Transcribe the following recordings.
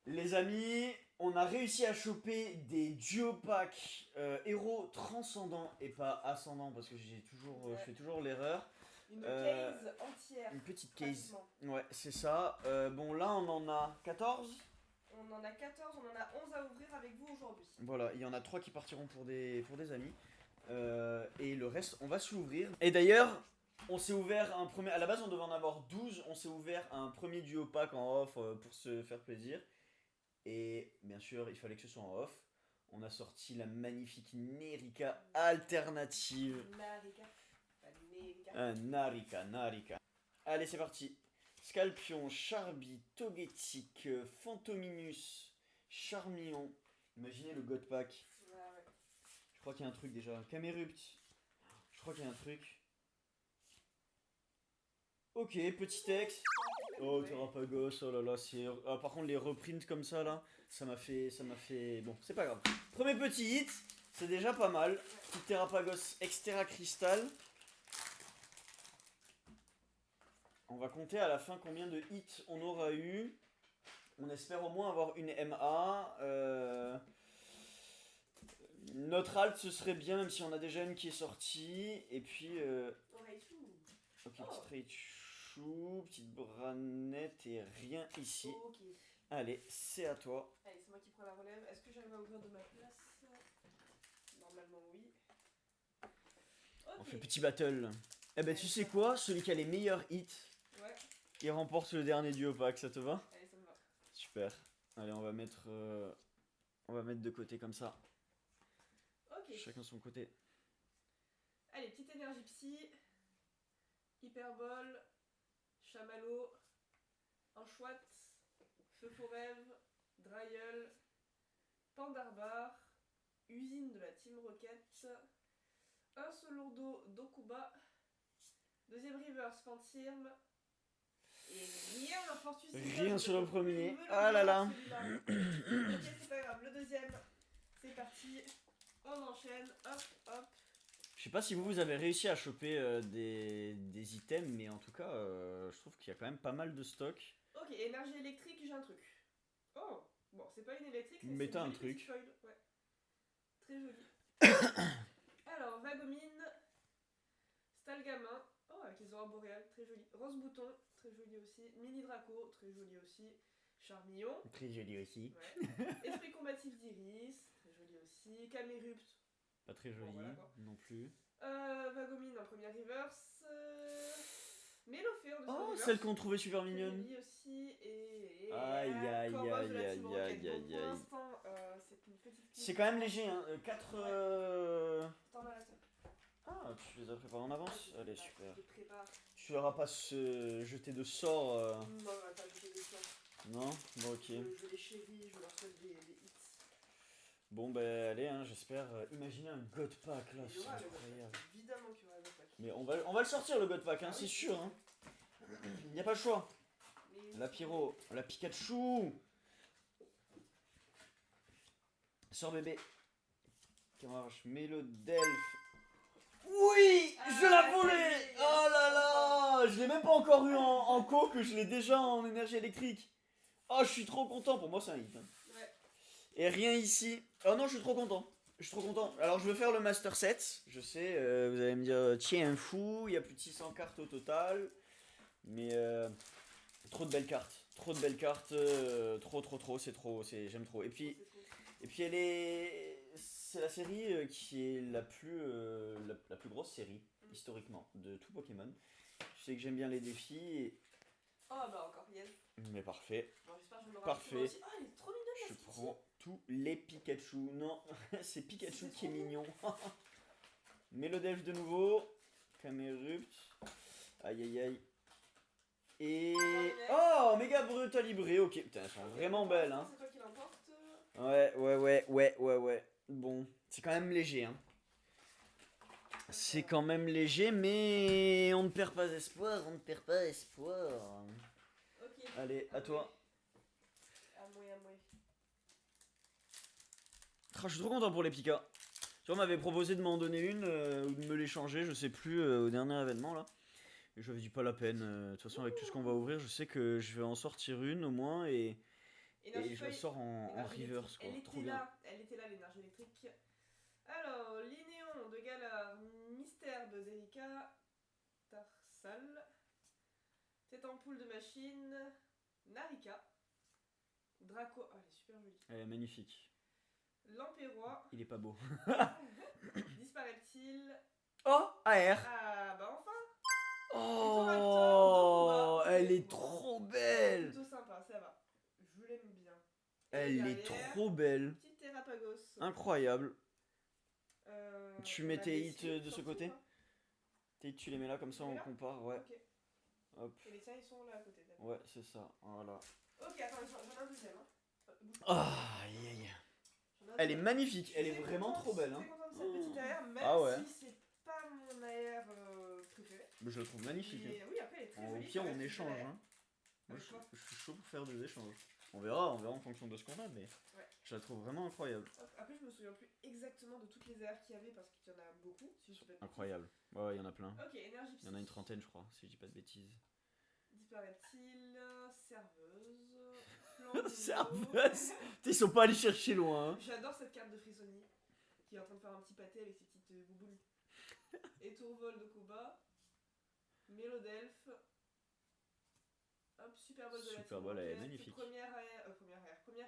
Les amis, on a réussi à choper des duo packs héros transcendants et pas ascendants parce que je fais Ouais. toujours l'erreur. Une Euh, case entière, une petite case. pratiquement. Ouais, c'est ça. Bon, là, on en a 14. On en a 14, on en a 11 à ouvrir avec vous aujourd'hui. Voilà, il y en a 3 qui partiront pour des amis. Et le reste, on va se l'ouvrir. Et d'ailleurs, on s'est ouvert un premier. À la base, on devait en avoir 12. On s'est ouvert un premier duo pack en off pour se faire plaisir. Et bien sûr, il fallait que ce soit en off. On a sorti la magnifique Nerika alternative. Narika. Pas Nerika. Narika, Narika. Allez, c'est parti. Scalpion, Charbi, Togetic, Phantominus, Charmillon. Imaginez le God Pack. Ouais, ouais. Je crois qu'il y a un truc déjà. Camerupt. Je crois qu'il y a un truc. Ok, petit texte. Oh, Ouais. Terrapagos, oh là là, c'est. Ah, par contre, les reprints comme ça là, ça m'a fait. Ça m'a fait. Bon, c'est pas grave. Premier petit hit, c'est déjà pas mal. Petit Terrapagos Extra Crystal. On va compter à la fin combien de hits on aura eu. On espère au moins avoir une MA. Notre alt ce serait bien, même si on a déjà une qui est sortie. Et puis. Raichu. Ok, Oh. petite Raichu, petite Branette et rien ici. Ok. Allez, c'est à toi. Allez, c'est moi qui prends la relève. Est-ce que j'arrive à ouvrir de ma place? Normalement, oui. On Ok. fait petit battle. Eh ben, tu sais quoi? Celui qui a les meilleurs hits, Ouais. il remporte le dernier duo pack, ça te va? Allez, ça me va. Super. Allez, on va mettre de côté comme ça. Ok. Chacun son côté. Allez, petite énergie psy. Hyperbole. Chamallow. Anchouette. Feu Forève. Dryel. Pandarbar. Usine de la Team Rocket. Un Solourdo d'Okuba. Deuxième Reverse Fantirm. Et rien Fortus Rien sur le premier. Ah là là. Ok, c'est pas grave. Le deuxième, c'est parti. On enchaîne. Hop, hop. Je sais pas si vous avez réussi à choper des items, mais en tout cas, je trouve qu'il y a quand même pas mal de stock. Ok, énergie électrique, j'ai un truc. Oh, bon, c'est pas une électrique, Mais c'est t'as une un jolie petite truc. foil. Ouais, très jolie. Alors, Vagomine, Stalgamin. Oh, avec les aurores boréales, très joli. Rose Bouton, très joli aussi. Mini Draco, très joli aussi. Charmillon. Très joli aussi. Ouais. Esprit combatif d'Iris, très joli aussi. Camérupt. Pas très Bon, joli voilà quoi. non plus. Vagomine en première reverse. Mélofée en deuxième Oh, reverse. celle qu'on trouvait super Très mignonne. jolie aussi. Et Aïe aïe Corbeau de aïe la Team aïe Rocket. aïe Donc aïe pour aïe. l'instant, c'est une petite. C'est quand même léger, hein. 4. T'en as la seule. Ah, tu les as préparés en avance? Ouais, Allez, je super. te prépare. Tu leur as pas se jeter de sort Non, on va pas jeter des sorts. Non? Bon, ok. Je les chéris, je leur souhaite des hits. Bon, ben, allez, hein, j'espère. Imaginez un God Pack là, Il y c'est aura le incroyable. Godpack. Évidemment qu'il y aura le Godpack. Mais on va le sortir le God Pack, hein, Ah c'est oui, sûr. Hein. Y a pas le choix. Mais La Pyro, la Pikachu. Sors bébé. Camarche, Mélodelph. Oui, je Ah, l'ai ça y volé. est, Oh là là, je l'ai même pas encore eu en co que je l'ai déjà en énergie électrique. Oh, je suis trop content. Pour moi, c'est un hit. Hein. Ouais. Et rien ici. Oh non, je suis trop content. Je suis trop content. Alors, je veux faire le Master Set. Je sais, vous allez me dire, tiens, un fou, il y a plus de 600 cartes au total. Mais trop de belles cartes. Trop de belles cartes. Trop, c'est trop. J'aime trop. Et puis elle est. C'est la série qui est la plus grosse série, historiquement, de tout Pokémon. Je sais que j'aime bien les défis. Oh bah encore, yes. Mais parfait. Bon, j'espère que je me rends Parfait. aussi. Oh, elle est trop mignonne la Je Skitty. prends tous les Pikachu. Non, c'est Pikachu C'est qui est trop mignon. Mélodelph de nouveau. Camerupt. Aïe aïe aïe. Et. Oh, méga brutalibré. Ok, putain, elles sont vraiment belles. Hein. C'est toi qui l'emporte. Ouais. Bon, c'est quand même léger. Hein. C'est quand même léger, mais on ne perd pas espoir. Ok. Allez, à toi. À moi. Je suis trop content pour les Pika. Tu vois, on m'avait proposé de m'en donner une ou de me l'échanger, je sais plus, au dernier événement là. Et je m'avais dit pas la peine. De toute façon, avec tout ce qu'on va ouvrir, je sais que je vais en sortir une au moins. Et Et je la sors en énergie reverse, électrique. quoi. Trop bien. Elle était là, l'énergie électrique. Alors, Linéon de Galar, Mystère de Delica, Tarsal, Tête en poule de machine, Narika, Draco. Oh, elle est super jolie. Elle est magnifique. Lampérois. Il est pas beau. Disparaît-il. Oh, AR. Ah, bah enfin. Oh, elle est trop belle. Plutôt sympa, ça va. Je l'aime bien. Elle est trop belle. Petite Terrapagos. Incroyable. Tu mets on a tes des hits slips de ce sortis, côté quoi. Tes hits, tu les mets là, comme ça Tu les on mets là compare, ouais. Ok. Hop. Et les tiens, ils sont là à côté. D'accord. Ouais, c'est ça, voilà. Ok, attends, j'en ai un deuxième. Hein. Bouge pas. Ah, aïe aïe. J'en ai un Elle est deuxième. magnifique, elle est Je suis vraiment contente, trop belle. Je Hein. suis très contente de cette petite AR, même Ah ouais. si c'est pas mon AR préféré. Mais je la trouve magnifique. Mais oui, après, elle est très Au jolie. pire, ça on reste une échange. belle AR. Hein. Moi, Avec quoi je suis chaud pour faire des échanges. On verra en fonction de ce qu'on a, mais Ouais. je la trouve vraiment incroyable. Après, je me souviens plus exactement de toutes les AR qu'il y avait parce qu'il y en a beaucoup. Si je dis pas de bêtises. Incroyable. Ouais, il y en a plein. Ok, énergie Il y en a une trentaine, je crois, si je dis pas de bêtises. Disparaît-il. Serveuse. Serveuse. Ils sont pas allés chercher loin. Hein. J'adore cette carte de Frissoni qui est en train de faire un petit pâté avec ses petites bouboules. Étourvol de Koba. Mélodelphe. Hop, Super Bowl de la Super Bowl, elle est magnifique. Première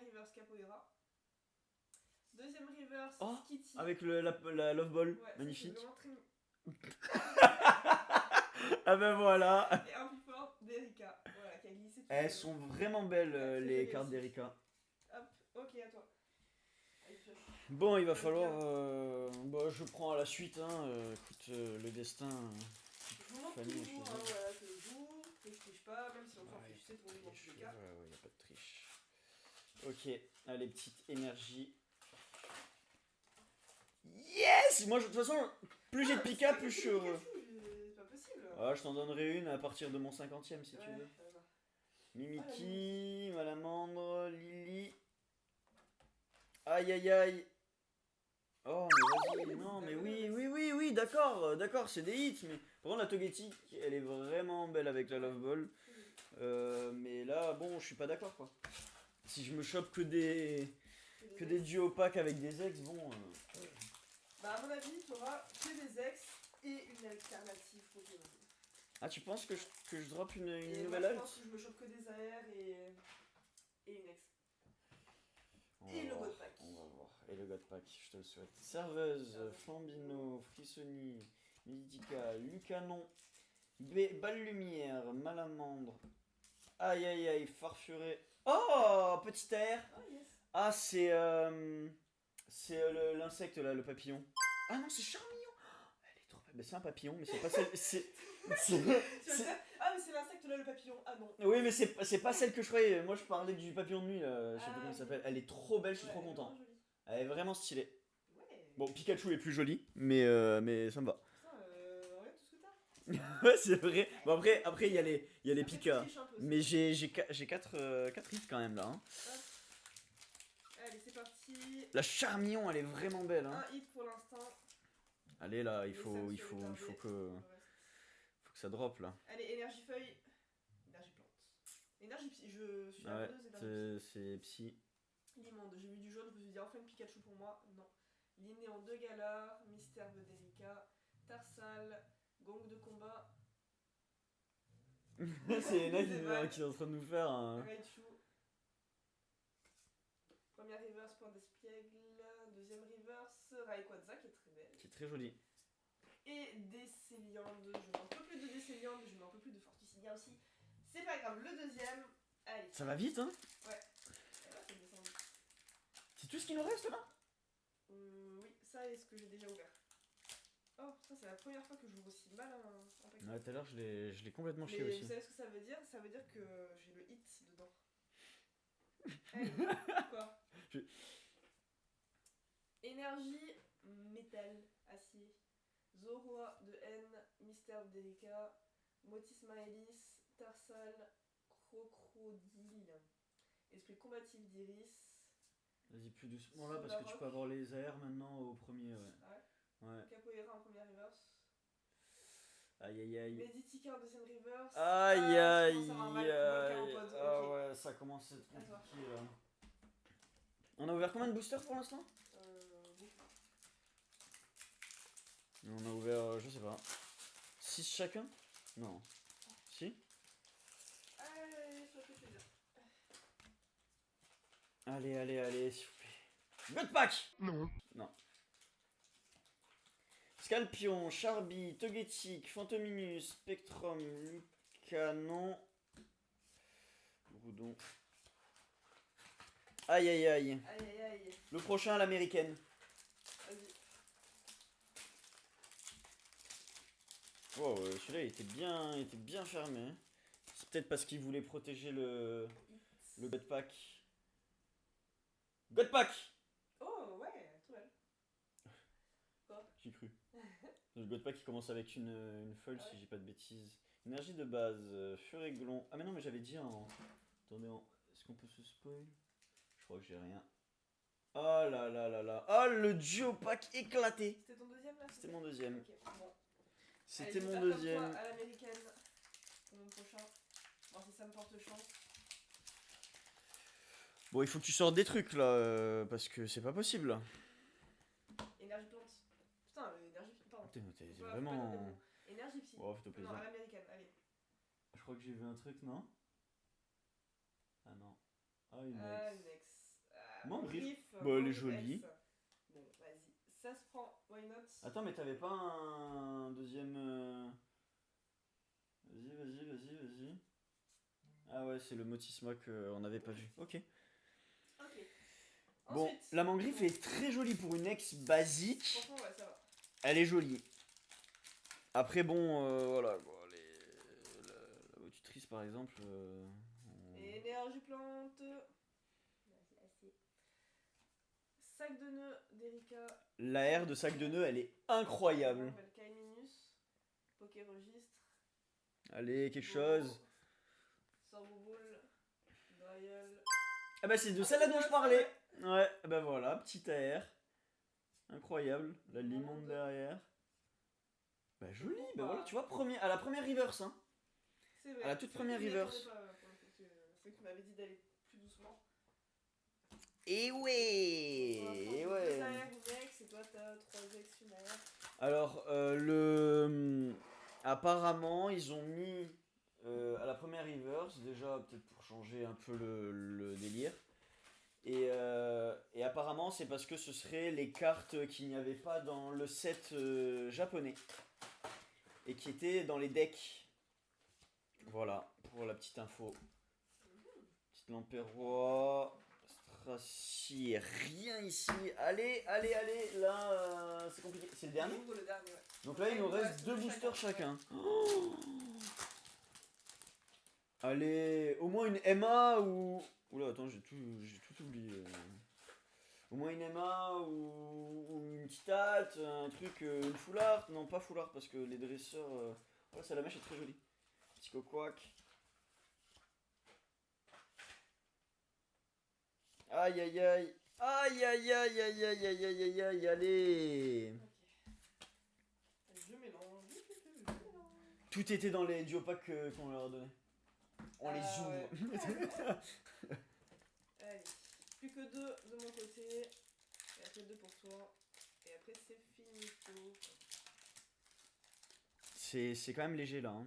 reverse Capoeira. Deuxième reverse Oh, Skitty. avec la Love Ball, Ouais, magnifique. Ça, c'est vraiment très... Ah ben voilà. Et un plus fort d'Erika. Voilà, qui a glissé tout Elles seul. sont vraiment belles Ouais, les très cartes jolies d'Erika. Hop, ok, à toi. Allez, pioche. Bon, il va falloir. Bah, je prends à la suite. Hein. Écoute, le destin. Je vous montre Fanny, toujours, je hein, faisais. voilà, que je joue, que je triche pas, même si on s'en fiche, c'est pour vous dans tous les cas. Ouais, y a pas de triche. Ok, allez, petite énergie. Yes! Moi, de toute façon, plus j'ai de Pika, plus je suis heureux. C'est pas possible. Ah, je t'en donnerai une à partir de mon 50e si tu Ouais, veux. ça va. Mimiki, Malamandre, Lily. Aïe aïe aïe. Oh mais vas-y, non mais oui, d'accord, c'est des hits, mais par contre la Togetic, elle est vraiment belle avec la Love Ball. Mais là, bon, je suis pas d'accord quoi. Si je me chope que des duos packs avec des ex, bon... Bah à mon avis, tu auras que des ex et une alternative Pokémon. Ah, tu penses que je drop une Et nouvelle moi, alt? je pense que je me chope que des AR et une ex. On Et va le voir, God Pack. On va voir. Et le God Pack, je te le souhaite. Serveuse, Flambino, Frissoni, Miditica, Lucanon, Balle Lumière, Malamandre. Aïe aïe aïe, Farfuré. Oh, petit air. Oh yes. Ah, c'est l'insecte là, le papillon. Ah non, c'est Charmillon. Elle est trop belle. Mais c'est un papillon, mais c'est pas celle. Ah mais c'est l'insecte là, le papillon. Ah non. Oui, mais c'est pas celle que je croyais. Moi, je parlais du papillon de nuit là. Je sais pas comment il s'appelle. Elle est trop belle, je suis trop elle est content. vraiment jolie. Elle est vraiment stylée. Ouais. Bon, Pikachu est plus joli, mais ça me va. Putain, regarde tout ce que t'as. Ouais, c'est vrai. Bon, après il y a les Après, Pika. tu triches un peu aussi. Mais j'ai 4 hits quand même là. Hein. Hop. Allez, c'est parti. La Charmillon, elle est vraiment belle. Hein. Un hit pour l'instant. Allez là, il Les faut Sams que sur le reste. ça drop là. Allez, énergie feuille. Énergie plante. Énergie psy. Je suis à Ouais, 2 énergie c'est psy. psy. Limonde. J'ai vu du jaune, je me suis dit enfin une Pikachu pour moi. Non. Linéon de Galar. Mystère de Delica. Tarsal. Gong de combat. C'est Nag qui est en train de nous faire un. Raichu. Première reverse, point d'espiègle. Deuxième reverse, Rayquaza qui est très belle. Qui est très joli. Et Décéliande. Je n'en peux plus de Décéliande, je n'en peux plus de Forticinia aussi. C'est pas grave, le deuxième. Allez. Ça va vite, hein? Ouais. Et là, c'est descendu. C'est tout ce qu'il nous reste là? Oui, ça est ce que j'ai déjà ouvert. Oh, ça c'est la première fois que j'ouvre aussi mal un paquet. Ouais, tout à l'heure je l'ai complètement chié Mais aussi. vous savez ce que ça veut dire? Ça veut dire que j'ai le hit dedans. Allez, quoi? Énergie, métal, acier. Zoroa de N, Mystère délicat. Motis Maëlys, Tarsal, Crocodile. Esprit combatif d'Iris. Vas-y, plus doucement là parce que tu peux avoir les AR maintenant au premier, ouais. Ah ouais? Ouais. Capoeira en première reverse. Aïe aïe aïe. Meditica en deuxième reverse. Aïe aïe ça commence à avoir mal. aïe. Volcan en pod, Ah ok. ouais, ça commence à être À toi. compliqué là. On a ouvert combien de boosters pour l'instant? Beaucoup. On a ouvert, je sais pas, 6 chacun? Non. Si? Allez, ça fait plaisir. Allez, s'il vous plaît. God Pack! Non. Non. Scalpion, Charby, Togetic, Phantominus, Spectrum, Lucanon, Groudon. Aïe. Aïe. Le prochain, l'américaine. Vas-y. Wow, celui-là il était bien fermé. Hein. C'est peut-être parce qu'il voulait protéger le God Pack. God Pack! Oh, ouais, tout belle. Quoi? J'ai cru. Le God Pack qui commence avec une folle, Ah ouais. si j'ai pas de bêtises. Énergie de base, Furéglon. Ah mais non, mais j'avais dit en... Attendez, est-ce qu'on peut se spoil? Je crois que j'ai rien. Oh là. Oh, le duo pack éclaté. C'était ton deuxième là? C'était mon deuxième. Ok, bon. C'était Allez, mon je vais faire comme deuxième. toi, à l'américaine pour mon prochain. Voir si ça me porte chance. Bon, il faut que tu sortes des trucs là, parce que c'est pas possible là. Énergie plante. Putain, énergie. Pardon. Putain, t'es Faut pas vraiment... dire des mots. Énergie psy. Oh, fais-toi Non, plaisir. à l'américaine, allez. Je crois que j'ai vu un truc, non? Ah non. Ah, une Ah, ex. next. Mangriffe. Bah, elle est Mangriffe jolie. S. Bon, vas-y. Ça se prend, why not? Attends, mais t'avais pas un deuxième... Vas-y. Ah ouais, c'est le Motisma qu'on n'avait pas vu. Ok. Ok. Bon, Ensuite, la mangriffe est très jolie pour une ex basique. franchement, ouais, ça va. Elle est jolie. Après, bon, voilà. Bon, la motutrice, par exemple... Énergie plante. Vas-y, assez. Sac de nœuds d'Erika. La R de sac de nœuds, elle est incroyable. Kaiminus. Pokéregistre. Allez, quelque chose. Sorboboule. Dryel. Ah bah c'est de celle-là dont je parlais. Ouais, bah voilà, petite AR. Incroyable, la limonde derrière. Bah joli, bah voilà, tu vois, à la première reverse, hein. C'est vrai. À la toute première reverse. C'est vrai que tu m'avais dit d'aller plus doucement. Et ouais, et ouais. Et toi t'as 3 ex, une AR. Alors, apparemment, ils ont mis à la première reverse, déjà peut-être pour changer un peu le délire. Et apparemment, c'est parce que ce seraient les cartes qu'il n'y avait pas dans le set japonais. Et qui étaient dans les decks. Voilà, pour la petite info. Petite Lamperrois. Stracy, rien ici. Allez, là, c'est compliqué. C'est le dernier? Le dernier, ouais. Donc là, il nous reste 2 boosters chacun. Oh, allez, au moins une MA ou... Oula, attends, j'ai tout oublié. Au moins une MA ou une petite halte, un truc, une full art. Non, pas full art parce que les dresseurs... Oh, la salamèche est très jolie. Petit coquac. Aïe, allez. Ok. Je mélange. Tout était dans les duopacks qu'on leur a donné. On les ouvre. Ouais. Allez, plus que 2 de mon côté. Et après 2 pour toi. Et après c'est finito. C'est quand même léger là. Hein.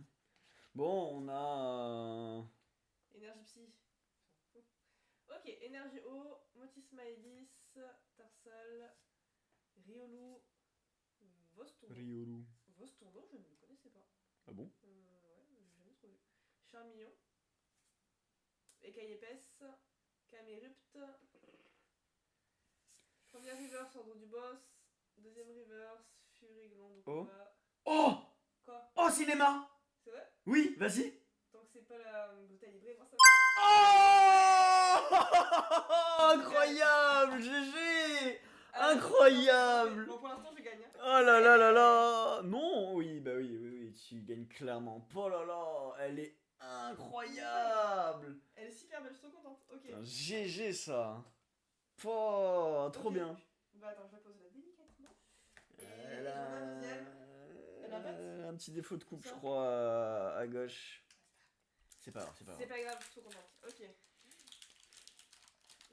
Bon, on a... Énergie psy. Ok, énergie eau, Motismaelis, Tarsal, Riolu, Vostourneau. Riolu. Vostourneau, je ne le connaissais pas. Ah bon? Ouais, j'ai jamais trop vu. Charmillon, Écaille épaisse, Camérupt. Première reverse, ordre du boss. Deuxième reverse, Fury Gland de Oh. combat. Oh! Quoi? Oh, cinéma! C'est vrai? Oui, vas-y! Tant que c'est pas la bouteille livrée, moi ça va. Oh! Incroyable! GG! Incroyable! Bon, pour l'instant, je gagne. Hein. Oh là! Non, oui, bah oui, tu gagnes clairement. Oh là là, elle est incroyable! Elle est super belle, je suis trop contente. Ok. Putain, GG ça! Oh, trop Ok. bien! Bah attends, je vais poser là délicatement. Elle j'en ai a... un deuxième. Elle a pas de- un petit défaut de coupe, je Ça crois, à gauche. C'est pas grave, C'est pas grave, je suis trop contente. Ok.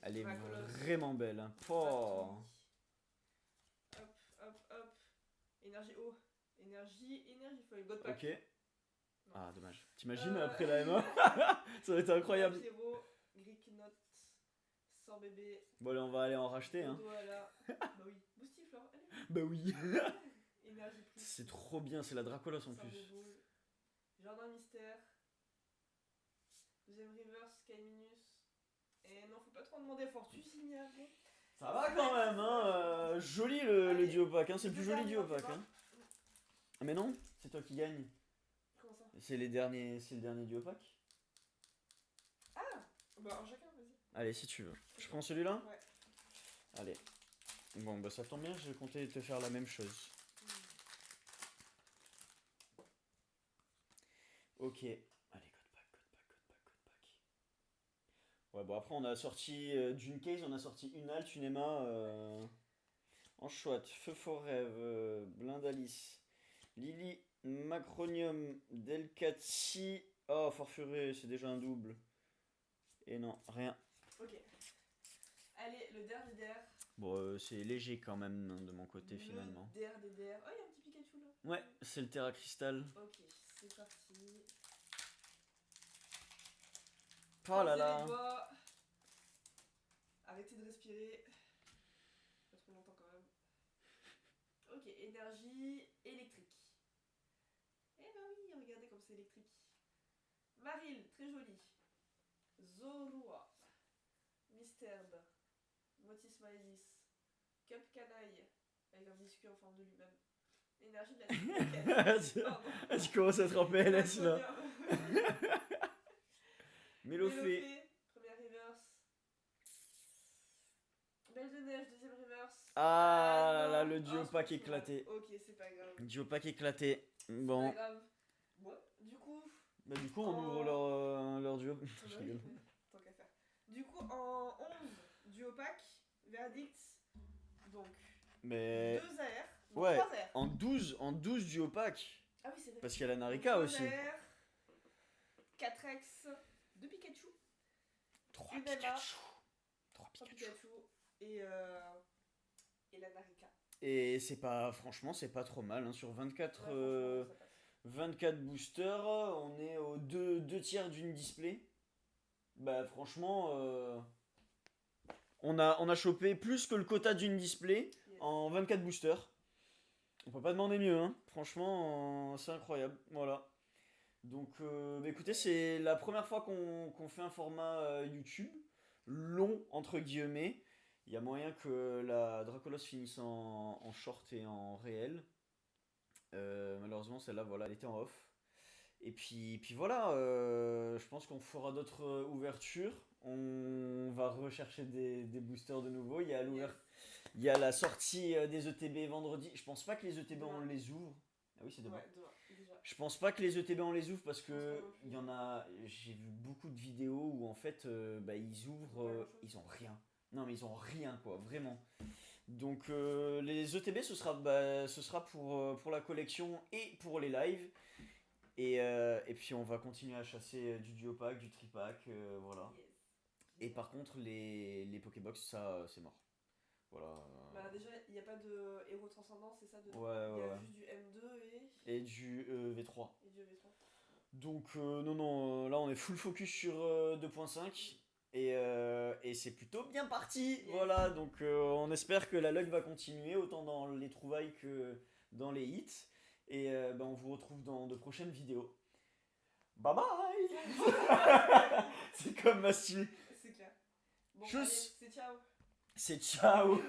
Elle est Dracolos. vraiment belle. Hein. Hop, Oh. hop. Énergie eau. Énergie foil. God pack. Ok. Non. Ah, dommage. T'imagines Euh. après la M1 ça aurait été incroyable. Pierrot, Greek Note, Sort bébé. Bon, allez, on va aller en racheter. Hein. Dodo à la. Bah oui. Boostiflore, allez. Bah oui. Énergie prise. C'est trop bien, c'est la Dracolos en Sort plus. de boule. Jardin mystère. Deuxième reverse, Sky Minus. Et non, faut pas trop demander Fortus, il y a bon. Ça va quand même, hein. Joli le duo pack, hein. C'est le plus joli duo pack. Hein. Ah, mais non, c'est toi qui gagne. Comment ça? C'est le dernier duo pack. Ah bah en chacun, vas-y. Allez, si tu veux. Je prends celui-là. Ouais. Allez. Bon, bah ça tombe bien, je vais compter te faire la même chose. Ok. Allez, code pack. Ouais, bon, après, on a sorti d'une case, on a sorti une alt, une Emma. En chouette, Feu Forêve, Blindalice, Lily, Macronium, Delcatsi. Oh, Forfuré, c'est déjà un double. Et non, rien. Ok. Allez, le der. Bon, c'est léger quand même hein, de mon côté finalement. Der. Oh, il y a un petit Pikachu là. Ouais, c'est le Terra Crystal. Ok, c'est parti. Oh là Croisez là. les doigts. Arrêtez de respirer. Pas trop longtemps quand même. Ok, énergie électrique. Eh ben oui, regardez comme c'est électrique. Maril, très joli. Zorua. Misterb. Motis Maedis. Cup Canaille. Avec un biscuit en forme de lui-même. Énergie de la Pardon. Tu commences à te rappeler LS là. Mélofée. Mélofée. Première reverse. Belle de neige, deuxième reverse. Ah non. là, le duo c'est pack pas grave. éclaté. Ok, c'est pas grave. Duo pack éclaté. Pas Bon. grave. Bon, du coup. Bah, du coup, on ouvre leur duo. Je rigole. Tant qu'à faire. Du coup, en 11 duo pack, verdict. Donc, Mais. 2 AR. Ouais, 3 AR. en 12 duo pack. Ah oui, c'est vrai. Parce qu'il y a la Narika aussi. 4X, 2 Pikachu, 3 une Emma, Pikachu. 3 3 Pikachu. Pikachu et la Narika. Et c'est pas. Franchement, c'est pas trop mal. Hein. Sur 24, Ouais, franchement, ça passe. 24 boosters, on est aux 2 tiers d'une display. Bah, franchement. On a chopé plus que le quota d'une display Yes. en 24 boosters. On peut pas demander mieux, hein. Franchement, c'est incroyable. Voilà. Donc, bah écoutez, c'est la première fois qu'on fait un format YouTube long, entre guillemets. Il y a moyen que la Dracolos finisse en short et en réel. Malheureusement, celle-là, voilà, elle était en off. Et puis voilà, je pense qu'on fera d'autres ouvertures. On va rechercher des boosters de nouveau. Il y a la sortie des ETB vendredi. Je pense pas que les ETB on Demain. les ouvre. Ah oui, c'est demain. Ouais, demain, déjà. Je pense pas que les ETB on les ouvre parce Je pense que pas non plus. il y en a. J'ai vu beaucoup de vidéos où en fait bah, ils ouvrent. Pas grand-chose. Ils ont rien. Non, mais ils ont rien quoi, vraiment. Donc les ETB ce sera pour la collection et pour les lives. Et puis on va continuer à chasser du duo pack, du tripack, voilà. Yes. Et par contre les Pokébox ça c'est mort. Voilà. Bah, déjà, il n'y a pas de héros transcendant, c'est ça dedans. Ouais, Il y a ouais. juste du M2 Et du V3. et du V3. Donc non, là on est full focus sur 2.5 et c'est plutôt bien parti. Yes. Voilà, donc on espère que la luck va continuer autant dans les trouvailles que dans les hits. Et ben, on vous retrouve dans de prochaines vidéos. Bye bye. C'est comme Mastu. C'est clair. Bon, Tchuss. allez, c'est ciao. C'est ciao.